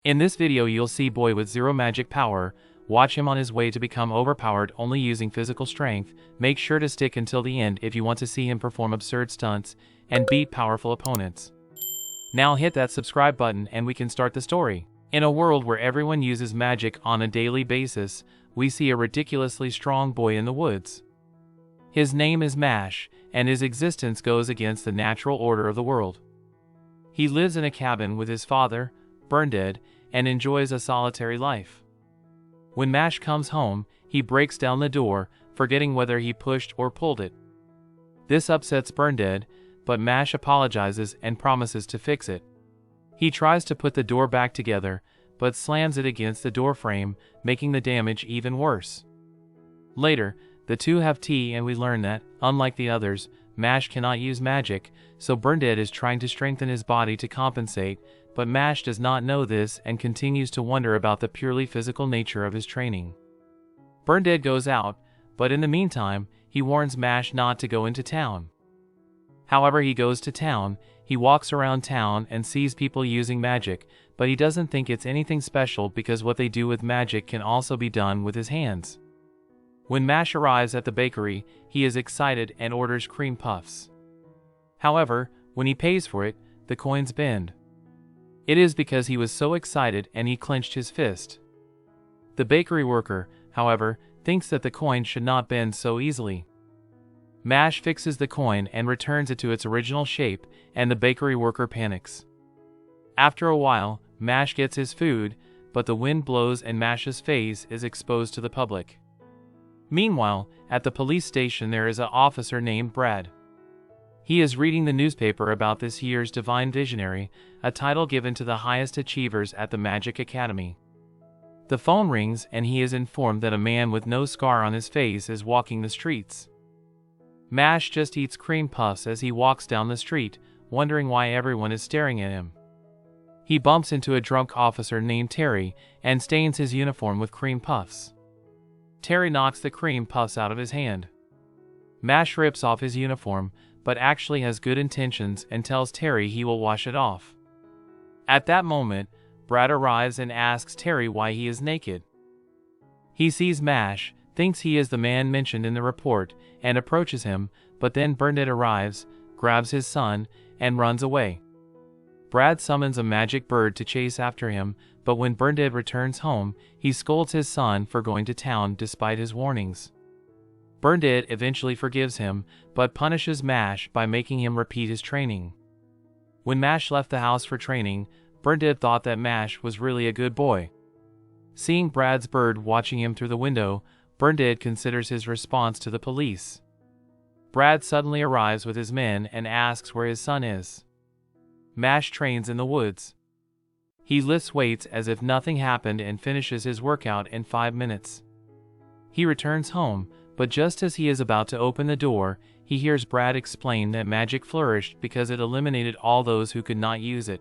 In this video you'll see boy with zero magic power. Watch him on his way to become overpowered only using physical strength. Make sure to stick until the end if you want to see him perform absurd stunts and beat powerful opponents. Now hit that subscribe button and we can start the story. In a world where everyone uses magic on a daily basis, we see a ridiculously strong boy in the woods. His name is Mash, and his existence goes against the natural order of the world. He lives in a cabin with his father, Burndead, and enjoys a solitary life. When Mash comes home, he breaks down the door, forgetting whether he pushed or pulled it. This upsets Burndead, but Mash apologizes and promises to fix it. He tries to put the door back together, but slams it against the door frame, making the damage even worse. Later, the two have tea and we learn that, unlike the others, Mash cannot use magic, so Burndead is trying to strengthen his body to compensate, but Mash does not know this and continues to wonder about the purely physical nature of his training. Burndead goes out, but in the meantime, he warns Mash not to go into town. However, he goes to town. He walks around town and sees people using magic, but he doesn't think it's anything special because what they do with magic can also be done with his hands. When Mash arrives at the bakery, he is excited and orders cream puffs. However, when he pays for it, the coins bend. It is because he was so excited and he clenched his fist. The bakery worker, however, thinks that the coin should not bend so easily. Mash fixes the coin and returns it to its original shape, and the bakery worker panics. After a while, Mash gets his food, but the wind blows and Mash's face is exposed to the public. Meanwhile, at the police station there is an officer named Brad. He is reading the newspaper about this year's Divine Visionary, a title given to the highest achievers at the Magic Academy. The phone rings and he is informed that a man with no scar on his face is walking the streets. Mash just eats cream puffs as he walks down the street, wondering why everyone is staring at him. He bumps into a drunk officer named Terry and stains his uniform with cream puffs. Terry knocks the cream puffs out of his hand. Mash rips off his uniform, but actually has good intentions and tells Terry he will wash it off. At that moment, Brad arrives and asks Terry why he is naked. He sees Mash, thinks he is the man mentioned in the report, and approaches him, but then Burndead arrives, grabs his son, and runs away. Brad summons a magic bird to chase after him, but when Burndead returns home, he scolds his son for going to town despite his warnings. Burndead eventually forgives him, but punishes Mash by making him repeat his training. When Mash left the house for training, Burndead thought that Mash was really a good boy. Seeing Brad's bird watching him through the window, Burndead considers his response to the police. Brad suddenly arrives with his men and asks where his son is. Mash trains in the woods. He lifts weights as if nothing happened and finishes his workout in 5 minutes. He returns home, but just as he is about to open the door, he hears Brad explain that magic flourished because it eliminated all those who could not use it.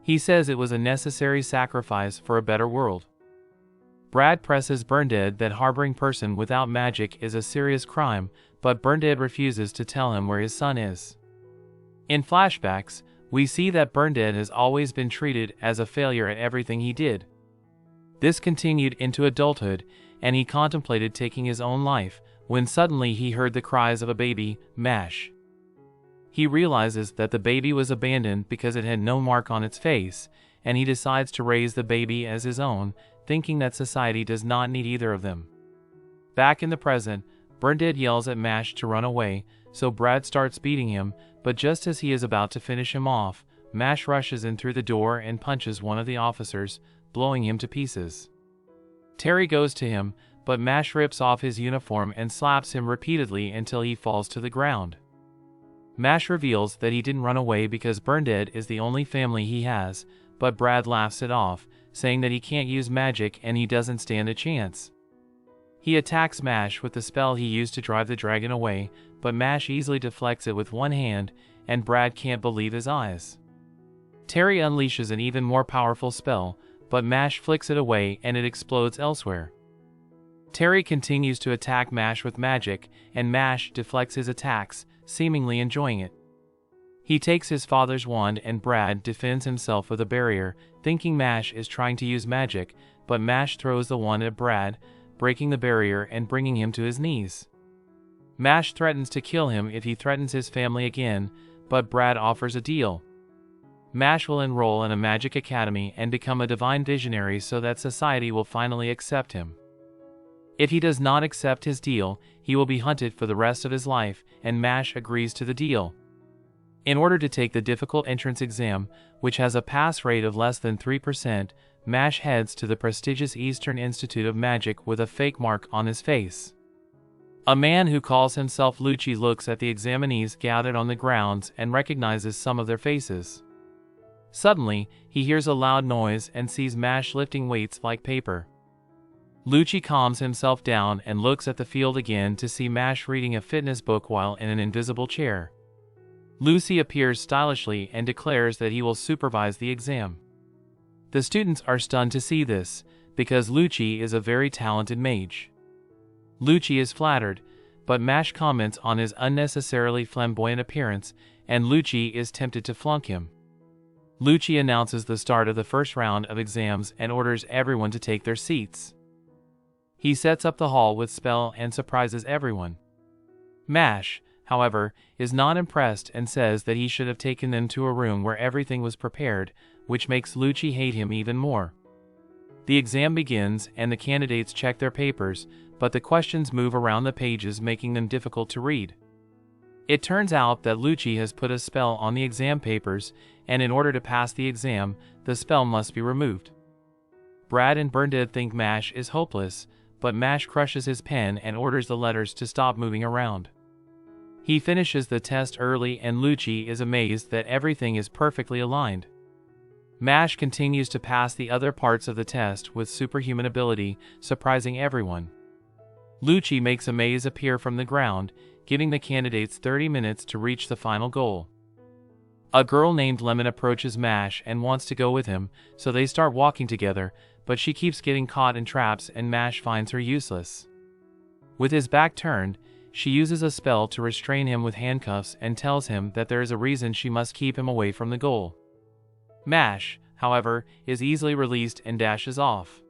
He says it was a necessary sacrifice for a better world. Brad presses Burndead that harboring person without magic is a serious crime, but Burndead refuses to tell him where his son is. In flashbacks, we see that Burndead has always been treated as a failure at everything he did. This continued into adulthood, and he contemplated taking his own life, when suddenly he heard the cries of a baby, Mash. He realizes that the baby was abandoned because it had no mark on its face, and he decides to raise the baby as his own, thinking that society does not need either of them. Back in the present, Burndead yells at Mash to run away, so Brad starts beating him, but just as he is about to finish him off, Mash rushes in through the door and punches one of the officers, blowing him to pieces. Terry goes to him, but Mash rips off his uniform and slaps him repeatedly until he falls to the ground. Mash reveals that he didn't run away because Burndead is the only family he has, but Brad laughs it off, saying that he can't use magic and he doesn't stand a chance. He attacks Mash with the spell he used to drive the dragon away, but Mash easily deflects it with one hand, and Brad can't believe his eyes. Terry unleashes an even more powerful spell, but Mash flicks it away and it explodes elsewhere. Terry continues to attack Mash with magic, and Mash deflects his attacks, seemingly enjoying it. He takes his father's wand and Brad defends himself with a barrier, thinking Mash is trying to use magic, but Mash throws the wand at Brad, breaking the barrier and bringing him to his knees. Mash threatens to kill him if he threatens his family again, but Brad offers a deal. Mash will enroll in a magic academy and become a divine visionary so that society will finally accept him. If he does not accept his deal, he will be hunted for the rest of his life, and Mash agrees to the deal. In order to take the difficult entrance exam, which has a pass rate of less than 3%, Mash heads to the prestigious Eastern Institute of Magic with a fake mark on his face. A man who calls himself Lucci looks at the examinees gathered on the grounds and recognizes some of their faces. Suddenly, he hears a loud noise and sees Mash lifting weights like paper. Lucci calms himself down and looks at the field again to see Mash reading a fitness book while in an invisible chair. Lucy appears stylishly and declares that he will supervise the exam. The students are stunned to see this, because Lucci is a very talented mage. Lucci is flattered, but Mash comments on his unnecessarily flamboyant appearance, and Lucci is tempted to flunk him. Lucci announces the start of the first round of exams and orders everyone to take their seats. He sets up the hall with spell and surprises everyone. Mash, however, is not impressed and says that he should have taken them to a room where everything was prepared, which makes Lucci hate him even more. The exam begins and the candidates check their papers, but the questions move around the pages, making them difficult to read. It turns out that Lucci has put a spell on the exam papers, and in order to pass the exam, the spell must be removed. Brad and Bernadette think Mash is hopeless, but Mash crushes his pen and orders the letters to stop moving around. He finishes the test early and Lucci is amazed that everything is perfectly aligned. Mash continues to pass the other parts of the test with superhuman ability, surprising everyone. Lucci makes a maze appear from the ground, giving the candidates 30 minutes to reach the final goal. A girl named Lemon approaches Mash and wants to go with him, so they start walking together, but she keeps getting caught in traps and Mash finds her useless. With his back turned, she uses a spell to restrain him with handcuffs and tells him that there is a reason she must keep him away from the goal. Mash, however, is easily released and dashes off.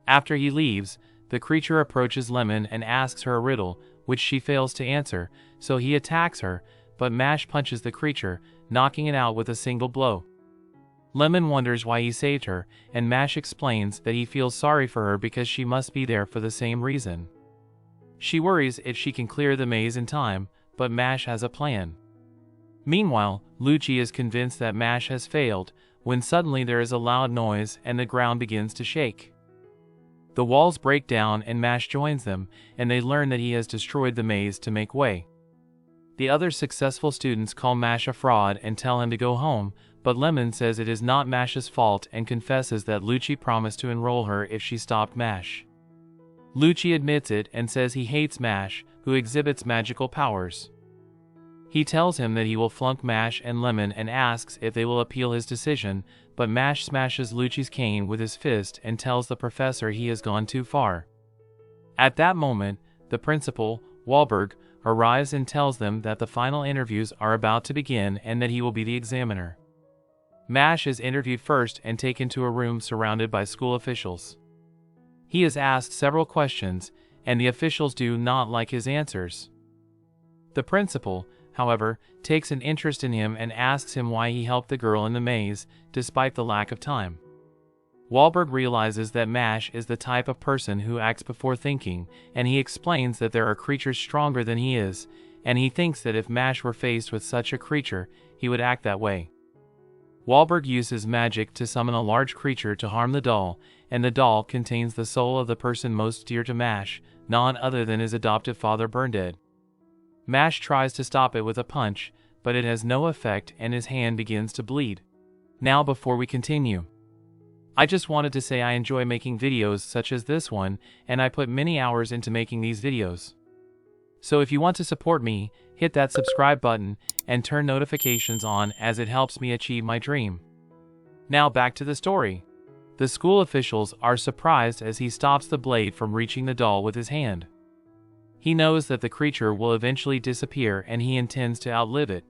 After he leaves, the creature approaches Lemon and asks her a riddle, which she fails to answer, so he attacks her, but Mash punches the creature, knocking it out with a single blow. Lemon wonders why he saved her, and Mash explains that he feels sorry for her because she must be there for the same reason. She worries if she can clear the maze in time, but Mash has a plan. Meanwhile, Lucci is convinced that Mash has failed, when suddenly there is a loud noise and the ground begins to shake. The walls break down and Mash joins them, and they learn that he has destroyed the maze to make way. The other successful students call Mash a fraud and tell him to go home, but Lemon says it is not Mash's fault and confesses that Lucci promised to enroll her if she stopped Mash. Lucci admits it and says he hates Mash, who exhibits magical powers. He tells him that he will flunk Mash and Lemon and asks if they will appeal his decision, but Mash smashes Lucci's cane with his fist and tells the professor he has gone too far. At that moment, the principal, Wahlberg, arrives and tells them that the final interviews are about to begin and that he will be the examiner. Mash is interviewed first and taken to a room surrounded by school officials. He is asked several questions, and the officials do not like his answers. The principal, however, takes an interest in him and asks him why he helped the girl in the maze, despite the lack of time. Wahlberg realizes that Mash is the type of person who acts before thinking, and he explains that there are creatures stronger than he is, and he thinks that if Mash were faced with such a creature, he would act that way. Wahlberg uses magic to summon a large creature to harm the doll, and the doll contains the soul of the person most dear to Mash, none other than his adoptive father Bernadette. Mash tries to stop it with a punch, but it has no effect and his hand begins to bleed. Now before we continue, I just wanted to say I enjoy making videos such as this one, and I put many hours into making these videos. So if you want to support me, hit that subscribe button and turn notifications on as it helps me achieve my dream. Now back to the story. The school officials are surprised as he stops the blade from reaching the doll with his hand. He knows that the creature will eventually disappear and he intends to outlive it.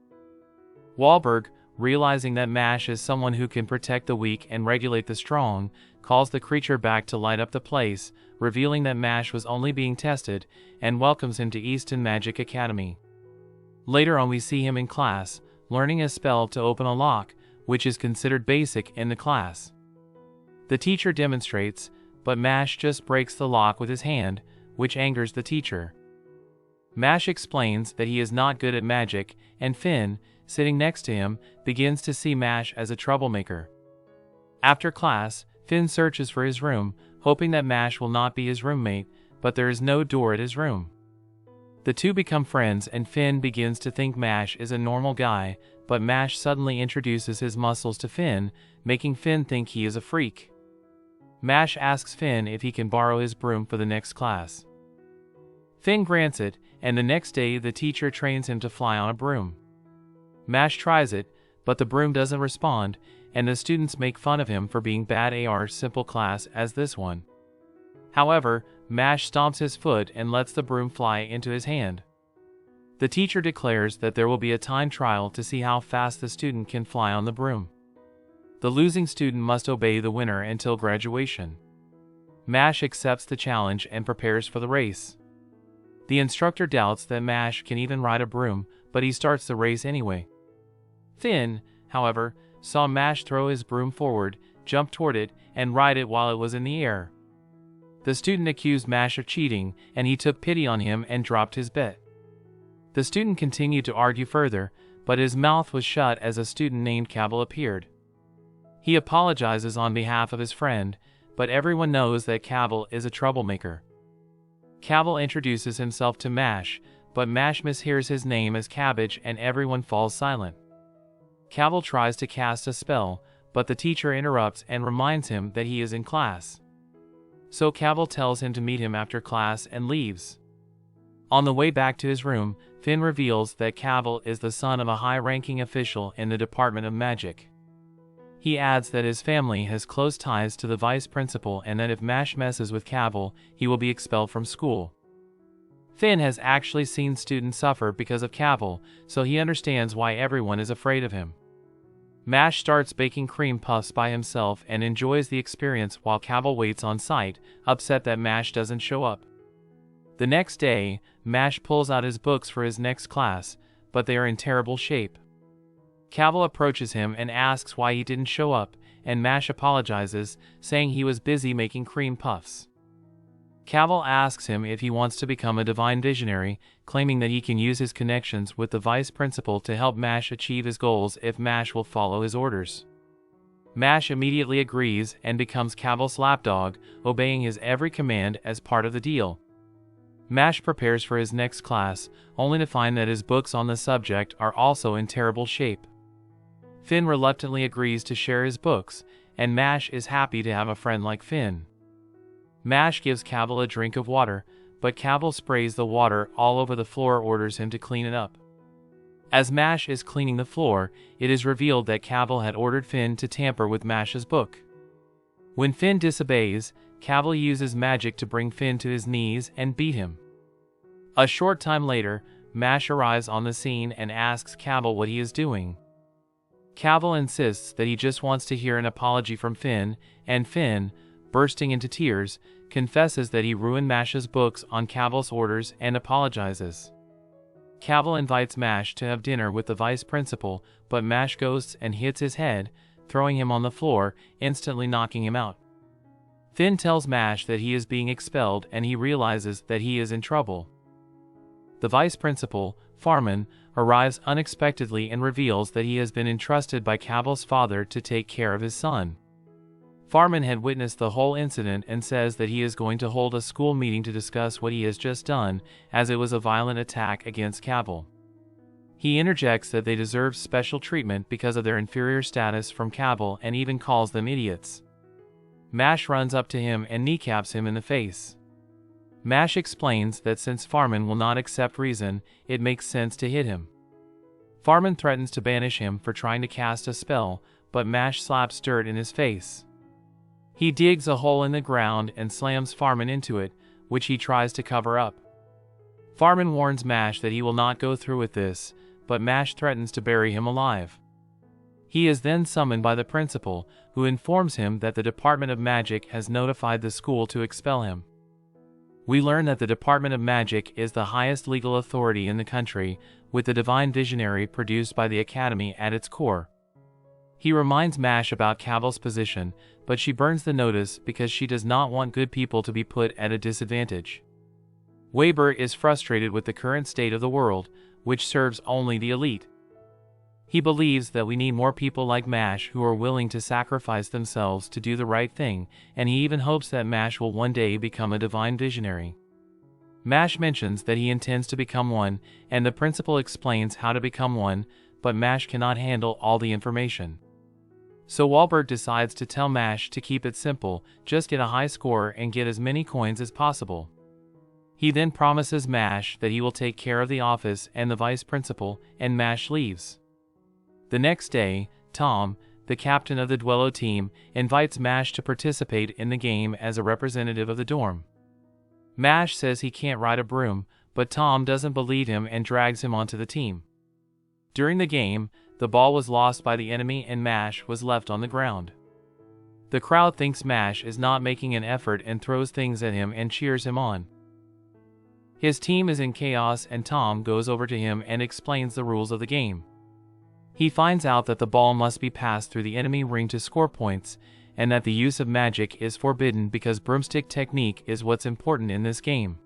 Wahlberg, realizing that Mash is someone who can protect the weak and regulate the strong, calls the creature back to light up the place, revealing that Mash was only being tested, and welcomes him to Easton Magic Academy. Later on we see him in class, learning a spell to open a lock, which is considered basic in the class. The teacher demonstrates, but Mash just breaks the lock with his hand, which angers the teacher. Mash explains that he is not good at magic, and Finn, sitting next to him, begins to see Mash as a troublemaker. After class, Finn searches for his room, hoping that Mash will not be his roommate, but there is no door at his room. The two become friends and Finn begins to think Mash is a normal guy, but Mash suddenly introduces his muscles to Finn, making Finn think he is a freak. Mash asks Finn if he can borrow his broom for the next class. Finn grants it, and the next day the teacher trains him to fly on a broom. Mash tries it, but the broom doesn't respond, and the students make fun of him for being bad at a simple class as this one. However, Mash stomps his foot and lets the broom fly into his hand. The teacher declares that there will be a time trial to see how fast the student can fly on the broom. The losing student must obey the winner until graduation. Mash accepts the challenge and prepares for the race. The instructor doubts that Mash can even ride a broom, but he starts the race anyway. Finn, however, saw Mash throw his broom forward, jump toward it, and ride it while it was in the air. The student accused Mash of cheating, and he took pity on him and dropped his bet. The student continued to argue further, but his mouth was shut as a student named Cabell appeared. He apologizes on behalf of his friend, but everyone knows that Cabell is a troublemaker. Cabell introduces himself to Mash, but Mash mishears his name as Cabbage and everyone falls silent. Cabell tries to cast a spell, but the teacher interrupts and reminds him that he is in class. So Cabell tells him to meet him after class and leaves. On the way back to his room, Finn reveals that Cabell is the son of a high-ranking official in the Department of Magic. He adds that his family has close ties to the vice principal and that if Mash messes with Cabell, he will be expelled from school. Finn has actually seen students suffer because of Cabell, so he understands why everyone is afraid of him. Mash starts baking cream puffs by himself and enjoys the experience while Cabell waits on site, upset that Mash doesn't show up. The next day, Mash pulls out his books for his next class, but they are in terrible shape. Cabell approaches him and asks why he didn't show up, and Mash apologizes, saying he was busy making cream puffs. Cabell asks him if he wants to become a divine visionary, claiming that he can use his connections with the vice principal to help Mash achieve his goals if Mash will follow his orders. Mash immediately agrees and becomes Cabell's lapdog, obeying his every command as part of the deal. Mash prepares for his next class, only to find that his books on the subject are also in terrible shape. Finn reluctantly agrees to share his books, and Mash is happy to have a friend like Finn. Mash gives Cabell a drink of water, but Cabell sprays the water all over the floor and orders him to clean it up. As Mash is cleaning the floor, it is revealed that Cabell had ordered Finn to tamper with Mash's book. When Finn disobeys, Cabell uses magic to bring Finn to his knees and beat him. A short time later, Mash arrives on the scene and asks Cabell what he is doing. Cabell insists that he just wants to hear an apology from Finn, and Finn, bursting into tears, confesses that he ruined Mash's books on Cabell's orders and apologizes. Cabell invites Mash to have dinner with the vice principal, but Mash goes and hits his head, throwing him on the floor, instantly knocking him out. Finn tells Mash that he is being expelled and he realizes that he is in trouble. The vice principal, Farman, arrives unexpectedly and reveals that he has been entrusted by Cabell's father to take care of his son. Farman had witnessed the whole incident and says that he is going to hold a school meeting to discuss what he has just done, as it was a violent attack against Cabell. He interjects that they deserve special treatment because of their inferior status from Cabell and even calls them idiots. Mash runs up to him and kneecaps him in the face. Mash explains that since Farman will not accept reason, it makes sense to hit him. Farman threatens to banish him for trying to cast a spell, but Mash slaps dirt in his face. He digs a hole in the ground and slams Farman into it, which he tries to cover up. Farman warns Mash that he will not go through with this, but Mash threatens to bury him alive. He is then summoned by the principal, who informs him that the Department of Magic has notified the school to expel him. We learn that the Department of Magic is the highest legal authority in the country, with the divine visionary produced by the Academy at its core. He reminds Mash about Cavill's position, but she burns the notice because she does not want good people to be put at a disadvantage. Weber is frustrated with the current state of the world, which serves only the elite. He believes that we need more people like Mash who are willing to sacrifice themselves to do the right thing, and he even hopes that Mash will one day become a divine visionary. Mash mentions that he intends to become one, and the principal explains how to become one, but Mash cannot handle all the information. So Wahlberg decides to tell Mash to keep it simple, just get a high score and get as many coins as possible. He then promises Mash that he will take care of the office and the vice principal, and Mash leaves. The next day, Tom, the captain of the Duello team, invites Mash to participate in the game as a representative of the dorm. Mash says he can't ride a broom, but Tom doesn't believe him and drags him onto the team. During the game, the ball was lost by the enemy and Mash was left on the ground. The crowd thinks Mash is not making an effort and throws things at him and cheers him on. His team is in chaos and Tom goes over to him and explains the rules of the game. He finds out that the ball must be passed through the enemy ring to score points, and that the use of magic is forbidden because broomstick technique is what's important in this game.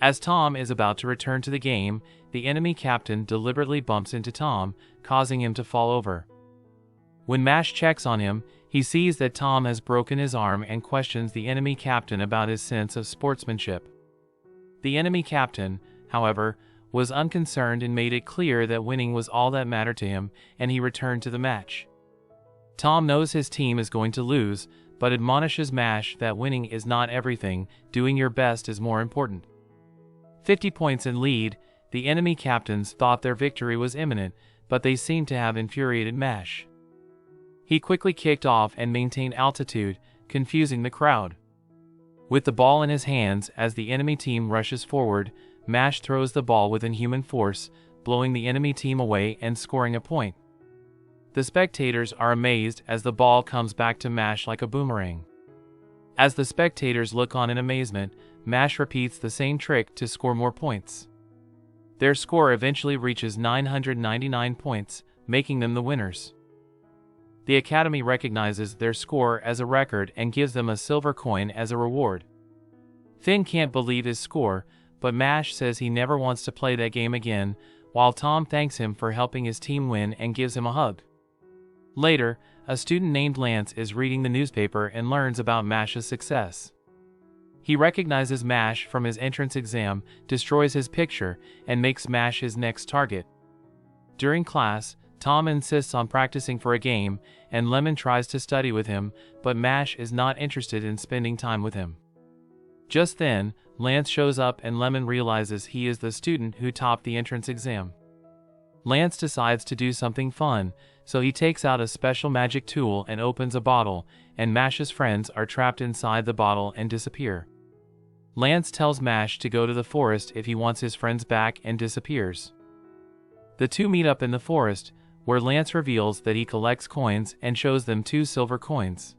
As Tom is about to return to the game, the enemy captain deliberately bumps into Tom, causing him to fall over. When Mash checks on him, he sees that Tom has broken his arm and questions the enemy captain about his sense of sportsmanship. The enemy captain, however, was unconcerned and made it clear that winning was all that mattered to him, and he returned to the match. Tom knows his team is going to lose, but admonishes Mash that winning is not everything, doing your best is more important. 50 points in lead, the enemy captains thought their victory was imminent, but they seemed to have infuriated Mash. He quickly kicked off and maintained altitude, confusing the crowd. With the ball in his hands as the enemy team rushes forward, Mash throws the ball with inhuman force, blowing the enemy team away and scoring a point. The spectators are amazed as the ball comes back to Mash like a boomerang. As the spectators look on in amazement, Mash repeats the same trick to score more points. Their score eventually reaches 999 points, making them the winners. The Academy recognizes their score as a record and gives them a silver coin as a reward. Finn can't believe his score, but Mash says he never wants to play that game again, while Tom thanks him for helping his team win and gives him a hug. Later, a student named Lance is reading the newspaper and learns about Mash's success. He recognizes Mash from his entrance exam, destroys his picture, and makes Mash his next target. During class, Tom insists on practicing for a game, and Lemon tries to study with him, but Mash is not interested in spending time with him. Just then, Lance shows up and Lemon realizes he is the student who topped the entrance exam. Lance decides to do something fun, so he takes out a special magic tool and opens a bottle, and Mash's friends are trapped inside the bottle and disappear. Lance tells Mash to go to the forest if he wants his friends back and disappears. The two meet up in the forest, where Lance reveals that he collects coins and shows them 2 silver coins.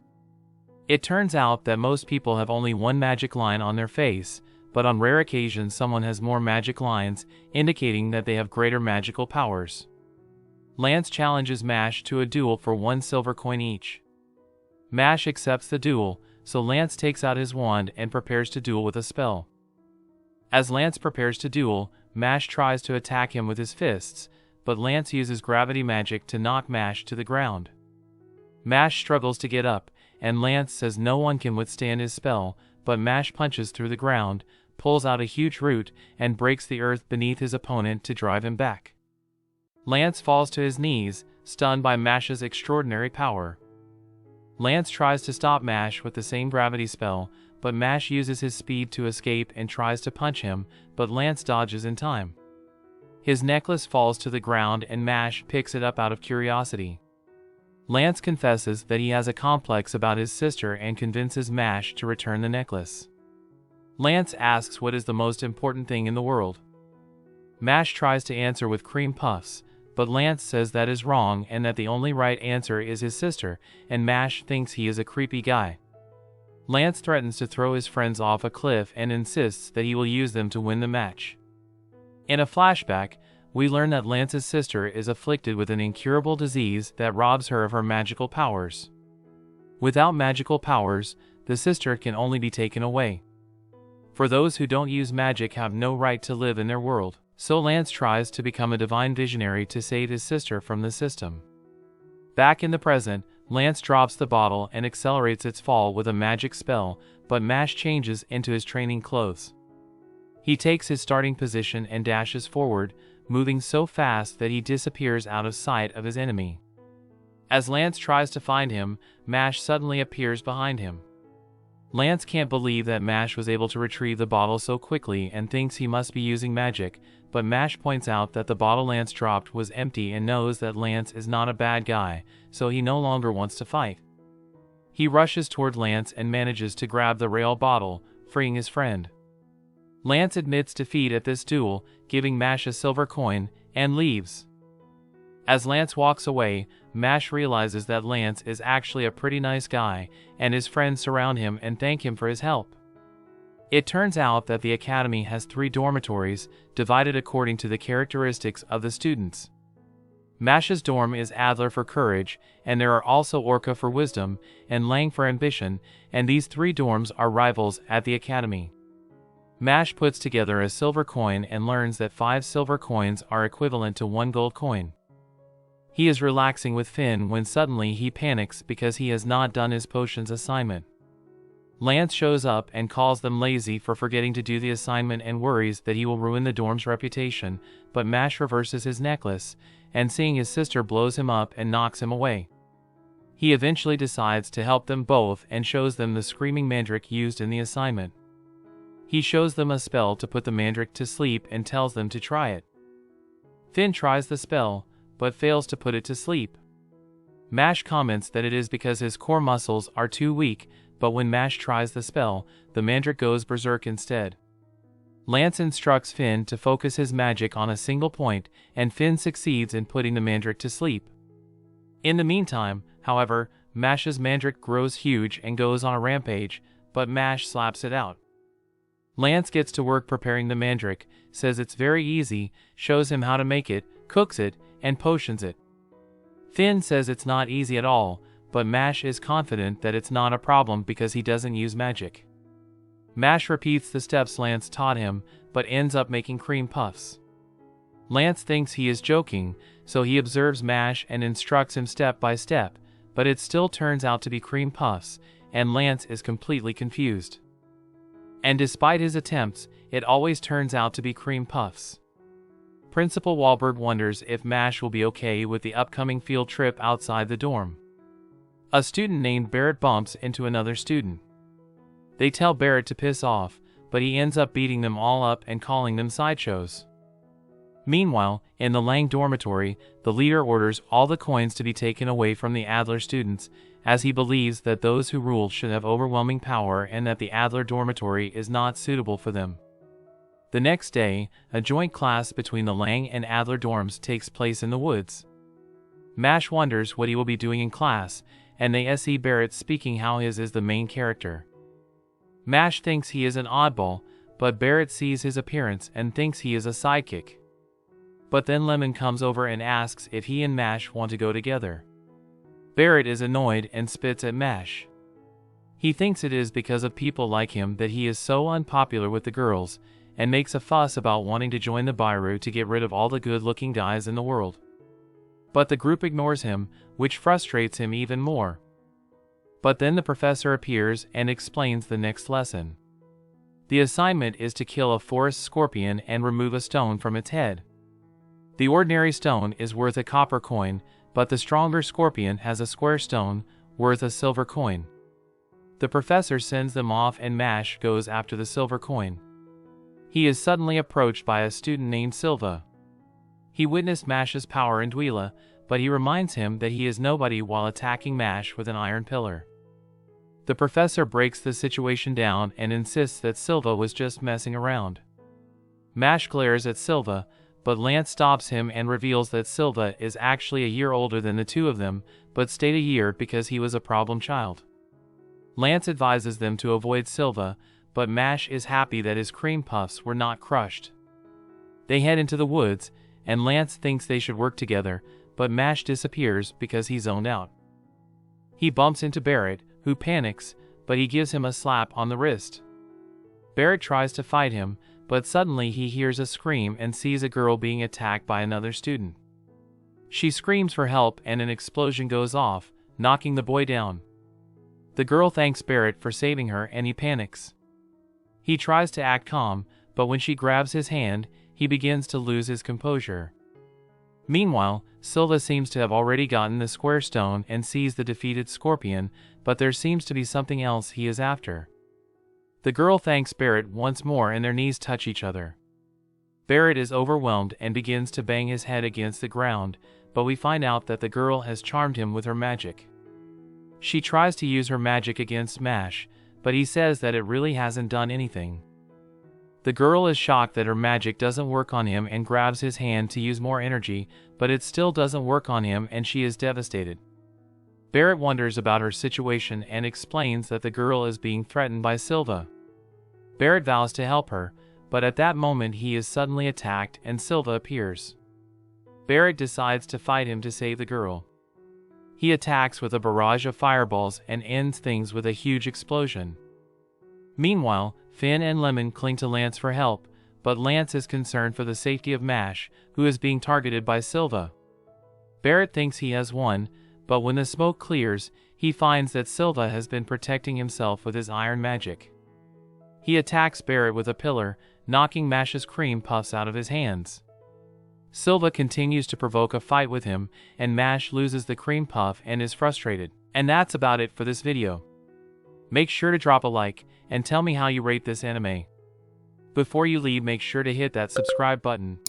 It turns out that most people have only one magic line on their face, but on rare occasions someone has more magic lines, indicating that they have greater magical powers. Lance challenges Mash to a duel for 1 silver coin each. Mash accepts the duel, so Lance takes out his wand and prepares to duel with a spell. As Lance prepares to duel, Mash tries to attack him with his fists, but Lance uses gravity magic to knock Mash to the ground. Mash struggles to get up, and Lance says no one can withstand his spell, but Mash punches through the ground, pulls out a huge root, and breaks the earth beneath his opponent to drive him back. Lance falls to his knees, stunned by Mash's extraordinary power. Lance tries to stop Mash with the same gravity spell, but Mash uses his speed to escape and tries to punch him, but Lance dodges in time. His necklace falls to the ground and Mash picks it up out of curiosity. Lance confesses that he has a complex about his sister and convinces Mash to return the necklace. Lance asks what is the most important thing in the world. Mash tries to answer with cream puffs, but Lance says that is wrong and that the only right answer is his sister, and Mash thinks he is a creepy guy. Lance threatens to throw his friends off a cliff and insists that he will use them to win the match. In a flashback, we learn that Lance's sister is afflicted with an incurable disease that robs her of her magical powers. Without magical powers, the sister can only be taken away. For those who don't use magic have no right to live in their world, so Lance tries to become a divine visionary to save his sister from the system. Back in the present, Lance drops the bottle and accelerates its fall with a magic spell, but Mash changes into his training clothes. He takes his starting position and dashes forward, moving so fast that he disappears out of sight of his enemy. As Lance tries to find him, Mash suddenly appears behind him. Lance can't believe that Mash was able to retrieve the bottle so quickly and thinks he must be using magic, but Mash points out that the bottle Lance dropped was empty and knows that Lance is not a bad guy, so he no longer wants to fight. He rushes toward Lance and manages to grab the rail bottle, freeing his friend. Lance admits defeat at this duel, giving Mash a silver coin, and leaves. As Lance walks away, Mash realizes that Lance is actually a pretty nice guy, and his friends surround him and thank him for his help. It turns out that the academy has 3 dormitories, divided according to the characteristics of the students. Mash's dorm is Adler for courage, and there are also Orca for wisdom, and Lang for ambition, and these 3 dorms are rivals at the academy. Mash puts together a silver coin and learns that 5 silver coins are equivalent to 1 gold coin. He is relaxing with Finn when suddenly he panics because he has not done his potions assignment. Lance shows up and calls them lazy for forgetting to do the assignment and worries that he will ruin the dorm's reputation, but Mash reverses his necklace, and seeing his sister blows him up and knocks him away. He eventually decides to help them both and shows them the screaming mandrake used in the assignment. He shows them a spell to put the mandrake to sleep and tells them to try it. Finn tries the spell, but fails to put it to sleep. Mash comments that it is because his core muscles are too weak, but when Mash tries the spell, the mandrake goes berserk instead. Lance instructs Finn to focus his magic on a single point, and Finn succeeds in putting the mandrake to sleep. In the meantime, however, Mash's mandrake grows huge and goes on a rampage, but Mash slaps it out. Lance gets to work preparing the mandrake, says it's very easy, shows him how to make it, cooks it, and potions it. Finn says it's not easy at all, but Mash is confident that it's not a problem because he doesn't use magic. Mash repeats the steps Lance taught him, but ends up making cream puffs. Lance thinks he is joking, so he observes Mash and instructs him step by step, but it still turns out to be cream puffs, and Lance is completely confused. And despite his attempts, it always turns out to be cream puffs. Principal Wahlberg wonders if Mash will be okay with the upcoming field trip outside the dorm. A student named Barrett bumps into another student. They tell Barrett to piss off, but he ends up beating them all up and calling them sideshows. Meanwhile, in the Lang dormitory, the leader orders all the coins to be taken away from the Adler students, as he believes that those who rule should have overwhelming power and that the Adler dormitory is not suitable for them. The next day, a joint class between the Lang and Adler dorms takes place in the woods. Mash wonders what he will be doing in class, and they see Barrett speaking how his is the main character. Mash thinks he is an oddball, but Barrett sees his appearance and thinks he is a sidekick. But then Lemon comes over and asks if he and Mash want to go together. Barrett is annoyed and spits at Mash. He thinks it is because of people like him that he is so unpopular with the girls, and makes a fuss about wanting to join the Biro to get rid of all the good-looking guys in the world. But the group ignores him, which frustrates him even more. But then the professor appears and explains the next lesson. The assignment is to kill a forest scorpion and remove a stone from its head. The ordinary stone is worth a copper coin, but the stronger scorpion has a square stone, worth a silver coin. The professor sends them off and Mash goes after the silver coin. He is suddenly approached by a student named Silva. He witnessed Mash's power in Dweila, but he reminds him that he is nobody while attacking Mash with an iron pillar. The professor breaks the situation down and insists that Silva was just messing around. Mash glares at Silva, but Lance stops him and reveals that Silva is actually a year older than the two of them, but stayed a year because he was a problem child. Lance advises them to avoid Silva, but Mash is happy that his cream puffs were not crushed. They head into the woods, and Lance thinks they should work together, but Mash disappears because he's zoned out. He bumps into Barrett, who panics, but he gives him a slap on the wrist. Barrett tries to fight him, but suddenly he hears a scream and sees a girl being attacked by another student. She screams for help and an explosion goes off, knocking the boy down. The girl thanks Barrett for saving her and he panics. He tries to act calm, but when she grabs his hand, he begins to lose his composure. Meanwhile, Silva seems to have already gotten the square stone and sees the defeated Scorpion, but there seems to be something else he is after. The girl thanks Barrett once more and their knees touch each other. Barrett is overwhelmed and begins to bang his head against the ground, but we find out that the girl has charmed him with her magic. She tries to use her magic against Mash, but he says that it really hasn't done anything. The girl is shocked that her magic doesn't work on him and grabs his hand to use more energy, but it still doesn't work on him and she is devastated. Barrett wonders about her situation and explains that the girl is being threatened by Silva. Barrett vows to help her, but at that moment he is suddenly attacked and Silva appears. Barrett decides to fight him to save the girl. He attacks with a barrage of fireballs and ends things with a huge explosion. Meanwhile, Finn and Lemon cling to Lance for help, but Lance is concerned for the safety of Mash, who is being targeted by Silva. Barrett thinks he has won, but when the smoke clears, he finds that Silva has been protecting himself with his iron magic. He attacks Barrett with a pillar, knocking Mash's cream puffs out of his hands. Silva continues to provoke a fight with him, and Mash loses the cream puff and is frustrated. And that's about it for this video. Make sure to drop a like, and tell me how you rate this anime. Before you leave, make sure to hit that subscribe button.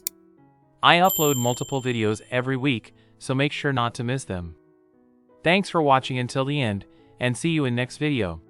I upload multiple videos every week, so make sure not to miss them. Thanks for watching until the end, and see you in next video.